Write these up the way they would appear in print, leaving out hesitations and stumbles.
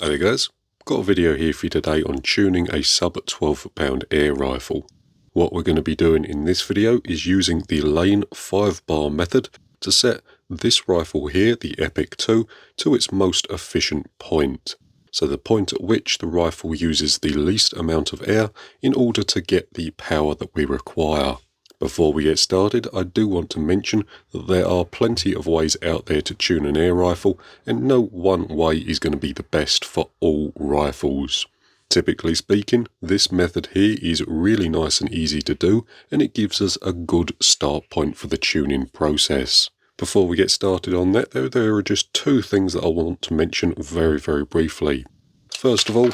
Hi there guys, got a video here for you today on tuning a sub 12 pound air rifle. What we're going to be doing in this video is using the lane 5-bar method to set this rifle here, the Epic 2, to its most efficient point. So the point at which the rifle uses the least amount of air in order to get the power that we require. Before we get started, I do want to mention that there are plenty of ways out there to tune an air rifle, and no one way is going to be the best for all rifles. Typically speaking, this method here is really nice and easy to do, and it gives us a good start point for the tuning process. Before we get started on that though, there are just two things that I want to mention very briefly. First of all,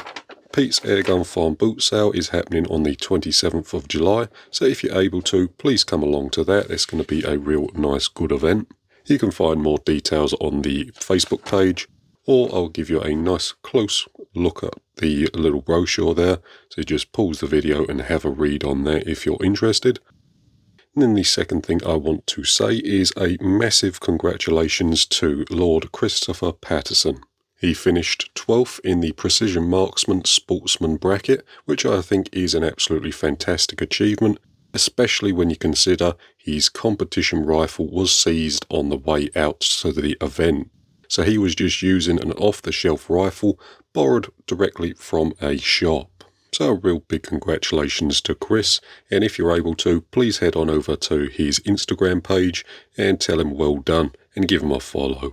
Pete's Airgun Farm boot sale is happening on the 27th of July, so if you're able to, please come along to that. It's going to be a real nice good event. You can find more details on the Facebook page, or I'll give you a nice close look at the little brochure there, so just pause the video and have a read on that if you're interested. And then the second thing I want to say is a massive congratulations to Lord Christopher Patterson. He finished 12th in the Precision Marksman Sportsman bracket, which I think is an absolutely fantastic achievement, especially when you consider his competition rifle was seized on the way out to the event. So he was just using an off-the-shelf rifle borrowed directly from a shop. So a real big congratulations to Chris, and if you're able to, please head on over to his Instagram page and tell him well done and give him a follow.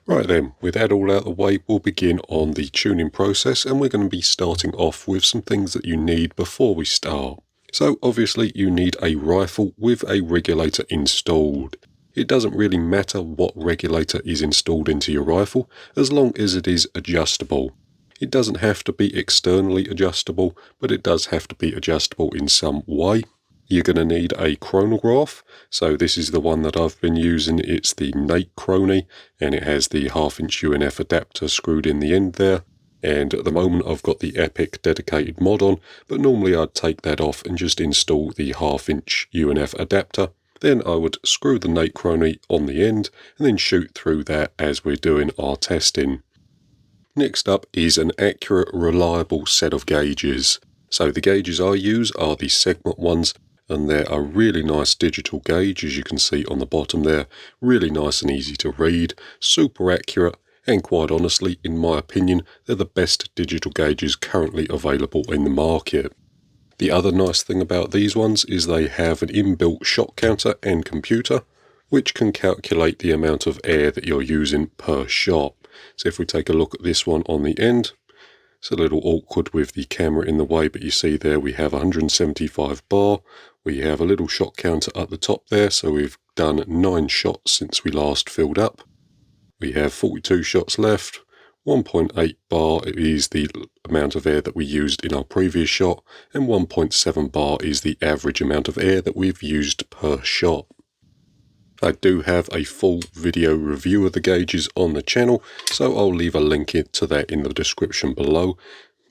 Right then, with that all out of the way, we'll begin on the tuning process, and we're going to be starting off with some things that you need before we start. So obviously you need a rifle with a regulator installed. It doesn't really matter what regulator is installed into your rifle, as long as it is adjustable. It doesn't have to be externally adjustable, but it does have to be adjustable in some way. You're going to need a chronograph, so this is the one that I've been using. It's the Nate Chrony, and it has the 1/2" UNF adapter screwed in the end there. And at the moment I've got the Epic dedicated mod on, but normally I'd take that off and just install the 1/2" UNF adapter. Then I would screw the Nate Chrony on the end, and then shoot through that as we're doing our testing. Next up is an accurate, reliable set of gauges. So the gauges I use are the segment ones, and they're a really nice digital gauge, as you can see on the bottom there. Really nice and easy to read, super accurate, and quite honestly, in my opinion, they're the best digital gauges currently available in the market. The other nice thing about these ones is they have an inbuilt shot counter and computer, which can calculate the amount of air that you're using per shot. So if we take a look at this one on the end, it's a little awkward with the camera in the way, but you see there we have 175 bar. We have a little shot counter at the top there, so we've done 9 shots since we last filled up. We have 42 shots left. 1.8 bar is the amount of air that we used in our previous shot, and 1.7 bar is the average amount of air that we've used per shot. I do have a full video review of the gauges on the channel, so I'll leave a link to that in the description below,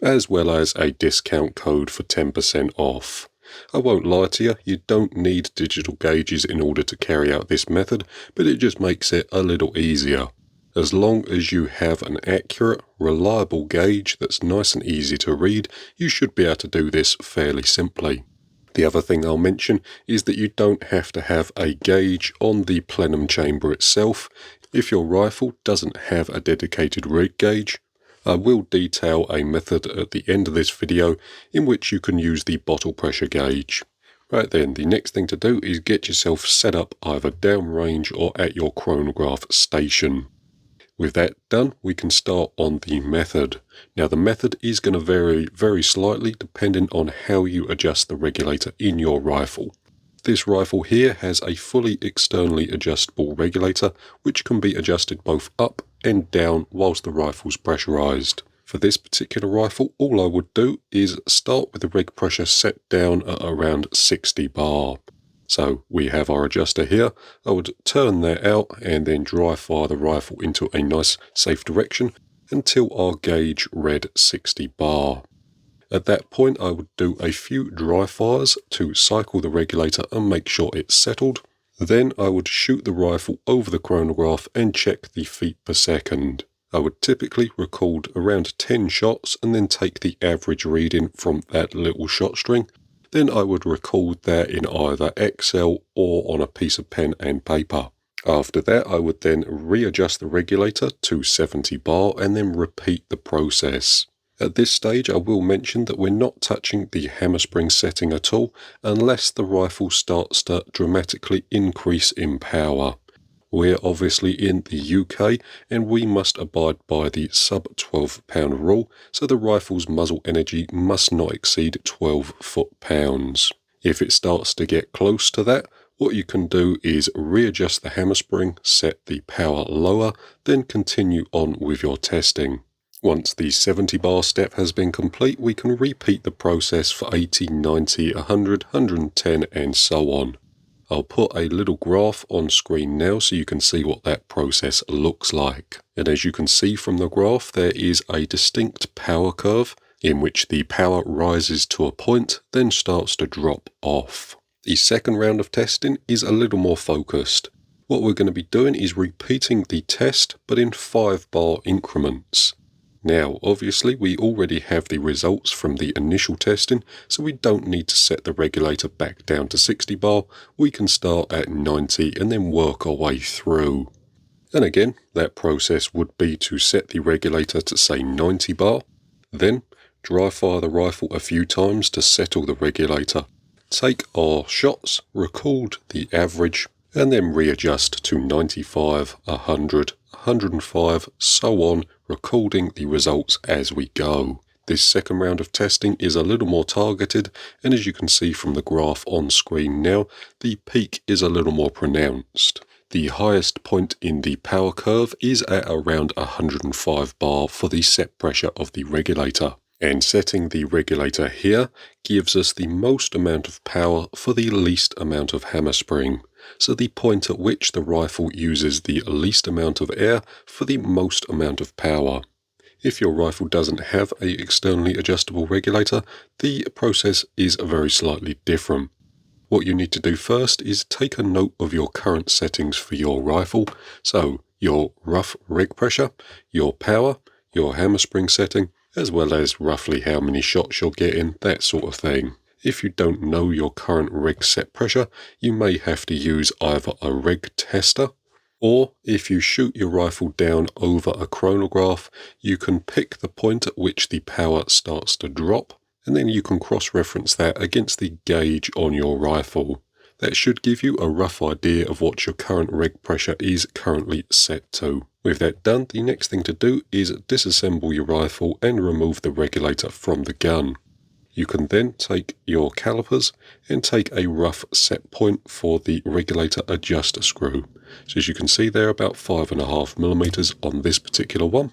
as well as a discount code for 10% off. I won't lie to you, you don't need digital gauges in order to carry out this method, but it just makes it a little easier. As long as you have an accurate, reliable gauge that's nice and easy to read, you should be able to do this fairly simply. The other thing I'll mention is that you don't have to have a gauge on the plenum chamber itself. If your rifle doesn't have a dedicated rig gauge, I will detail a method at the end of this video in which you can use the bottle pressure gauge. Right then, the next thing to do is get yourself set up either downrange or at your chronograph station. With that done, we can start on the method. Now the method is going to vary very slightly depending on how you adjust the regulator in your rifle. This rifle here has a fully externally adjustable regulator, which can be adjusted both up and down whilst the rifle's pressurized. For this particular rifle, all I would do is start with the reg pressure set down at around 60 bar. So we have our adjuster here. I would turn that out and then dry fire the rifle into a nice safe direction until our gauge read 60 bar. At that point I would do a few dry fires to cycle the regulator and make sure it's settled. Then I would shoot the rifle over the chronograph and check the feet per second. I would typically record around 10 shots and then take the average reading from that little shot string. Then I would record that in either Excel or on a piece of pen and paper. After that, I would then readjust the regulator to 70 bar and then repeat the process. At this stage, I will mention that we're not touching the hammer spring setting at all unless the rifle starts to dramatically increase in power. We're obviously in the UK and we must abide by the sub 12 pound rule, so the rifle's muzzle energy must not exceed 12 foot-pounds. If it starts to get close to that, what you can do is readjust the hammer spring, set the power lower, then continue on with your testing. Once the 70 bar step has been complete, we can repeat the process for 80, 90, 100, 110 and so on. I'll put a little graph on screen now so you can see what that process looks like. And as you can see from the graph, there is a distinct power curve in which the power rises to a point, then starts to drop off. The second round of testing is a little more focused. What we're going to be doing is repeating the test, but in 5 bar increments. Now, obviously, we already have the results from the initial testing, so we don't need to set the regulator back down to 60 bar. We can start at 90 and then work our way through. And again, that process would be to set the regulator to say 90 bar, then dry fire the rifle a few times to settle the regulator. Take our shots, record the average, and then readjust to 95, 100, 105, so on, recording the results as we go. This second round of testing is a little more targeted, and as you can see from the graph on screen now, the peak is a little more pronounced. The highest point in the power curve is at around 105 bar for the set pressure of the regulator. And setting the regulator here gives us the most amount of power for the least amount of hammer spring. So the point at which the rifle uses the least amount of air for the most amount of power. If your rifle doesn't have an externally adjustable regulator, the process is very slightly different. What you need to do first is take a note of your current settings for your rifle. So your rough reg pressure, your power, your hammer spring setting, as well as roughly how many shots you're getting, that sort of thing. If you don't know your current reg set pressure, you may have to use either a reg tester, or if you shoot your rifle down over a chronograph, you can pick the point at which the power starts to drop, and then you can cross-reference that against the gauge on your rifle. That should give you a rough idea of what your current reg pressure is currently set to. With that done, the next thing to do is disassemble your rifle and remove the regulator from the gun. You can then take your calipers and take a rough set point for the regulator adjuster screw. So as you can see there, about 5.5mm on this particular one.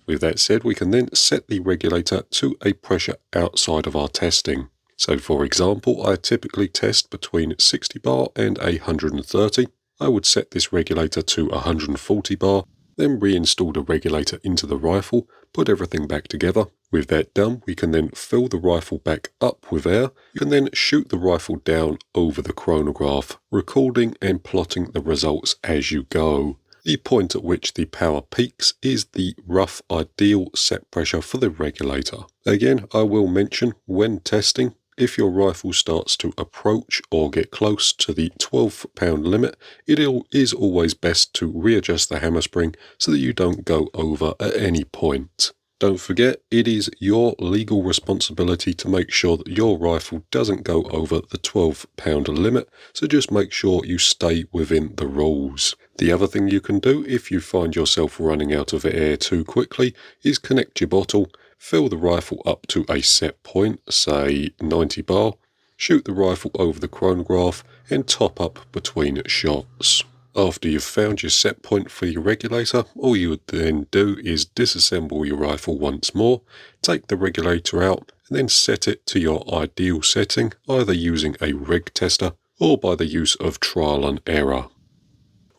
With that said, we can then set the regulator to a pressure outside of our testing. So for example, I typically test between 60 bar and 130. I would set this regulator to 140 bar, then reinstall the regulator into the rifle, put everything back together. With that done, we can then fill the rifle back up with air. You can then shoot the rifle down over the chronograph, recording and plotting the results as you go. The point at which the power peaks is the rough ideal set pressure for the regulator. Again, I will mention when testing, if your rifle starts to approach or get close to the 12 pound limit, it is always best to readjust the hammer spring so that you don't go over at any point. Don't forget, it is your legal responsibility to make sure that your rifle doesn't go over the 12 pound limit, so just make sure you stay within the rules. The other thing you can do if you find yourself running out of air too quickly is connect your bottle, fill the rifle up to a set point, say 90 bar, shoot the rifle over the chronograph and top up between shots. After you've found your set point for your regulator, all you would then do is disassemble your rifle once more, take the regulator out and then set it to your ideal setting, either using a reg tester or by the use of trial and error.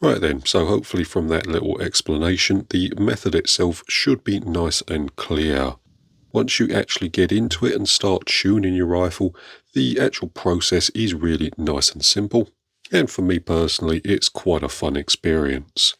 Right then, so hopefully from that little explanation, the method itself should be nice and clear. Once you actually get into it and start tuning your rifle, the actual process is really nice and simple. And for me personally, it's quite a fun experience.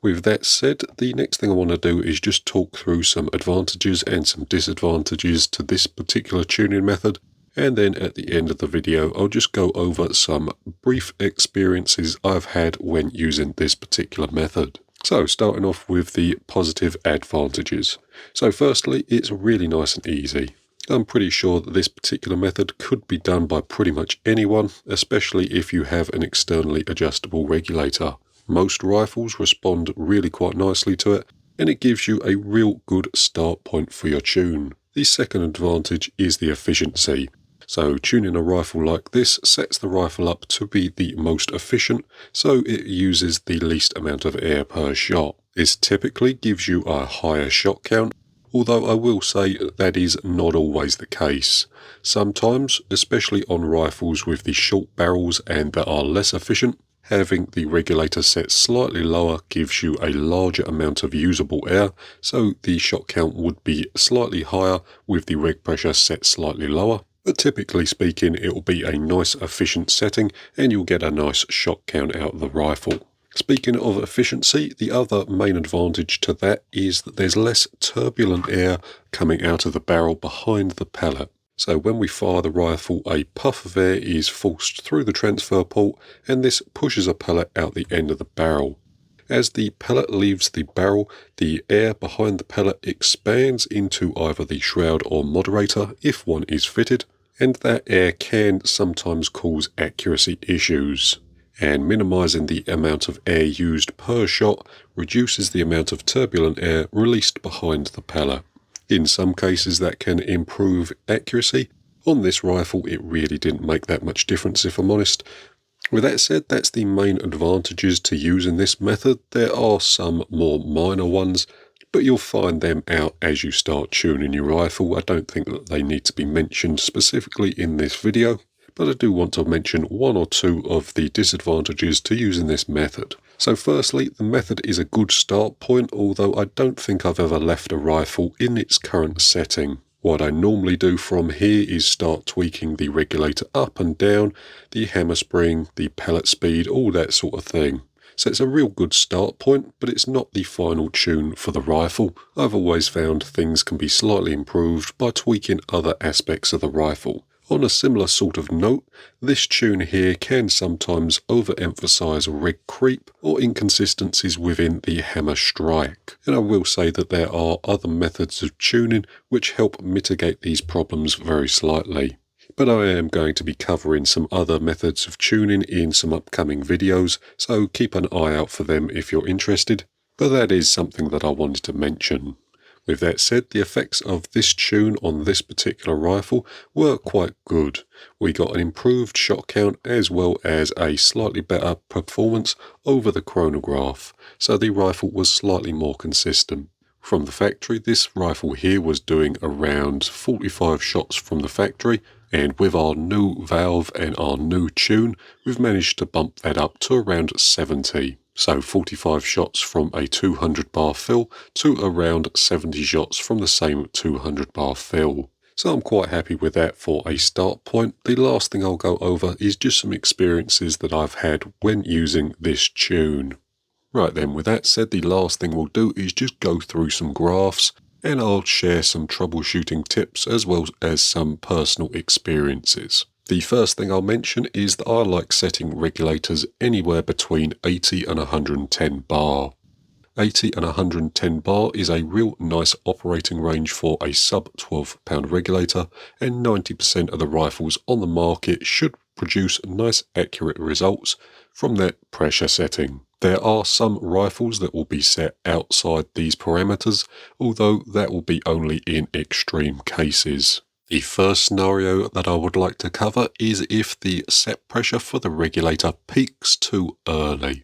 With that said, the next thing I want to do is just talk through some advantages and some disadvantages to this particular tuning method, and then at the end of the video I'll just go over some brief experiences I've had when using this particular method. So starting off with the positive advantages. So firstly, it's really nice and easy. I'm pretty sure that this particular method could be done by pretty much anyone, especially if you have an externally adjustable regulator. Most rifles respond really quite nicely to it, and it gives you a real good start point for your tune. The second advantage is the efficiency. So tuning a rifle like this sets the rifle up to be the most efficient, so it uses the least amount of air per shot. This typically gives you a higher shot count, although I will say that is not always the case. Sometimes, especially on rifles with the short barrels and that are less efficient, having the regulator set slightly lower gives you a larger amount of usable air, so the shot count would be slightly higher with the reg pressure set slightly lower. But typically speaking, it will be a nice efficient setting and you'll get a nice shot count out of the rifle. Speaking of efficiency, the other main advantage to that is that there's less turbulent air coming out of the barrel behind the pellet. So when we fire the rifle, a puff of air is forced through the transfer port and this pushes a pellet out the end of the barrel. As the pellet leaves the barrel, the air behind the pellet expands into either the shroud or moderator if one is fitted, and that air can sometimes cause accuracy issues. And minimizing the amount of air used per shot reduces the amount of turbulent air released behind the pellet. In some cases that can improve accuracy. On this rifle it really didn't make that much difference, if I'm honest. With that said, that's the main advantages to using this method. There are some more minor ones, but you'll find them out as you start tuning your rifle. I don't think that they need to be mentioned specifically in this video, but I do want to mention one or two of the disadvantages to using this method. So firstly, the method is a good start point, although I don't think I've ever left a rifle in its current setting. What I normally do from here is start tweaking the regulator up and down, the hammer spring, the pellet speed, all that sort of thing. So it's a real good start point, but it's not the final tune for the rifle. I've always found things can be slightly improved by tweaking other aspects of the rifle. On a similar sort of note, this tune here can sometimes overemphasize reg creep or inconsistencies within the hammer strike. And I will say that there are other methods of tuning which help mitigate these problems very slightly. But I am going to be covering some other methods of tuning in some upcoming videos, so keep an eye out for them if you're interested. But that is something that I wanted to mention. With that said, the effects of this tune on this particular rifle were quite good. We got an improved shot count as well as a slightly better performance over the chronograph, so the rifle was slightly more consistent. From the factory, this rifle here was doing around 45 shots from the factory, and with our new valve and our new tune, we've managed to bump that up to around 70. So 45 shots from a 200 bar fill to around 70 shots from the same 200 bar fill. So I'm quite happy with that for a start point. The last thing I'll go over is just some experiences that I've had when using this tune. Right then, with that said, the last thing we'll do is just go through some graphs and I'll share some troubleshooting tips as well as some personal experiences. The first thing I'll mention is that I like setting regulators anywhere between 80 and 110 bar. 80 and 110 bar is a real nice operating range for a sub 12 pound regulator, and 90% of the rifles on the market should produce nice accurate results from that pressure setting. There are some rifles that will be set outside these parameters, although that will be only in extreme cases. The first scenario that I would like to cover is if the set pressure for the regulator peaks too early.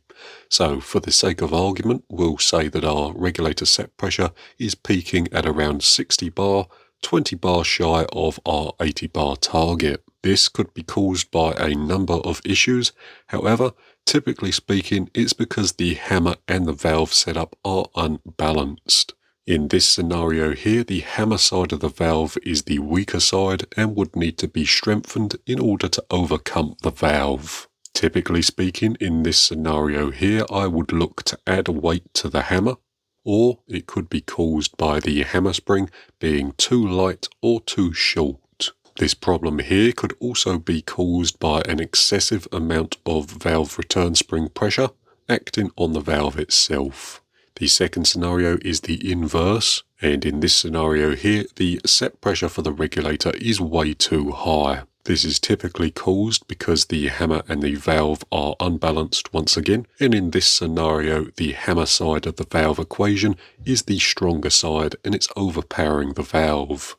So for the sake of argument, we'll say that our regulator set pressure is peaking at around 60 bar, 20 bar shy of our 80 bar target. This could be caused by a number of issues. However, typically speaking, it's because the hammer and the valve setup are unbalanced. In this scenario here, the hammer side of the valve is the weaker side and would need to be strengthened in order to overcome the valve. Typically speaking, in this scenario here, I would look to add weight to the hammer, or it could be caused by the hammer spring being too light or too short. This problem here could also be caused by an excessive amount of valve return spring pressure acting on the valve itself. The second scenario is the inverse, and in this scenario here, the set pressure for the regulator is way too high. This is typically caused because the hammer and the valve are unbalanced once again, and in this scenario, the hammer side of the valve equation is the stronger side and it's overpowering the valve.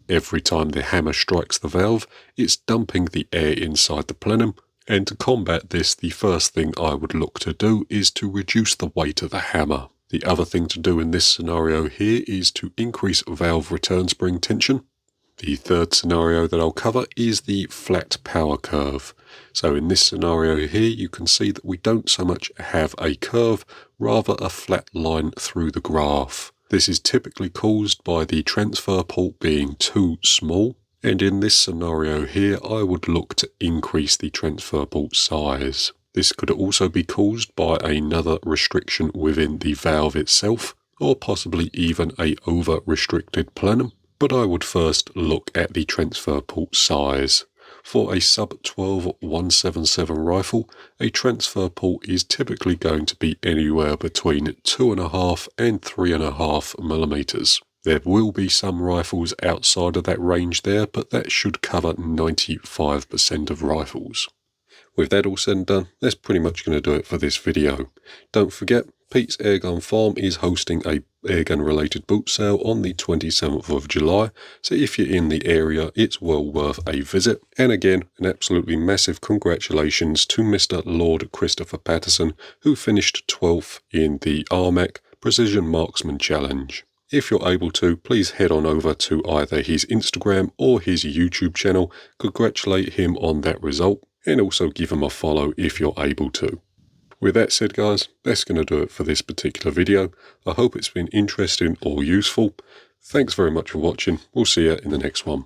Every time the hammer strikes the valve, it's dumping the air inside the plenum, and to combat this, the first thing I would look to do is to reduce the weight of the hammer. The other thing to do in this scenario here is to increase valve return spring tension. The third scenario that I'll cover is the flat power curve. So in this scenario here, you can see that we don't so much have a curve, rather a flat line through the graph. This is typically caused by the transfer port being too small, and in this scenario here, I would look to increase the transfer port size. This could also be caused by another restriction within the valve itself, or possibly even a over-restricted plenum. But I would first look at the transfer port size. For a sub 12 177 rifle, a transfer port is typically going to be anywhere between 2.5 and 3.5 millimeters. There will be some rifles outside of that range there, but that should cover 95% of rifles. With that all said and done, that's pretty much going to do it for this video. Don't forget, Pete's Airgun Farm is hosting a airgun related boot sale on the 27th of July, so if you're in the area, it's well worth a visit. And again, an absolutely massive congratulations to Mr. Lord Christopher Patterson, who finished 12th in the RMAC Precision Marksman Challenge. If you're able to, please head on over to either his Instagram or his YouTube channel, congratulate him on that result, and also give him a follow if you're able to. With that said guys, that's going to do it for this particular video. I hope it's been interesting or useful. Thanks very much for watching. We'll see you in the next one.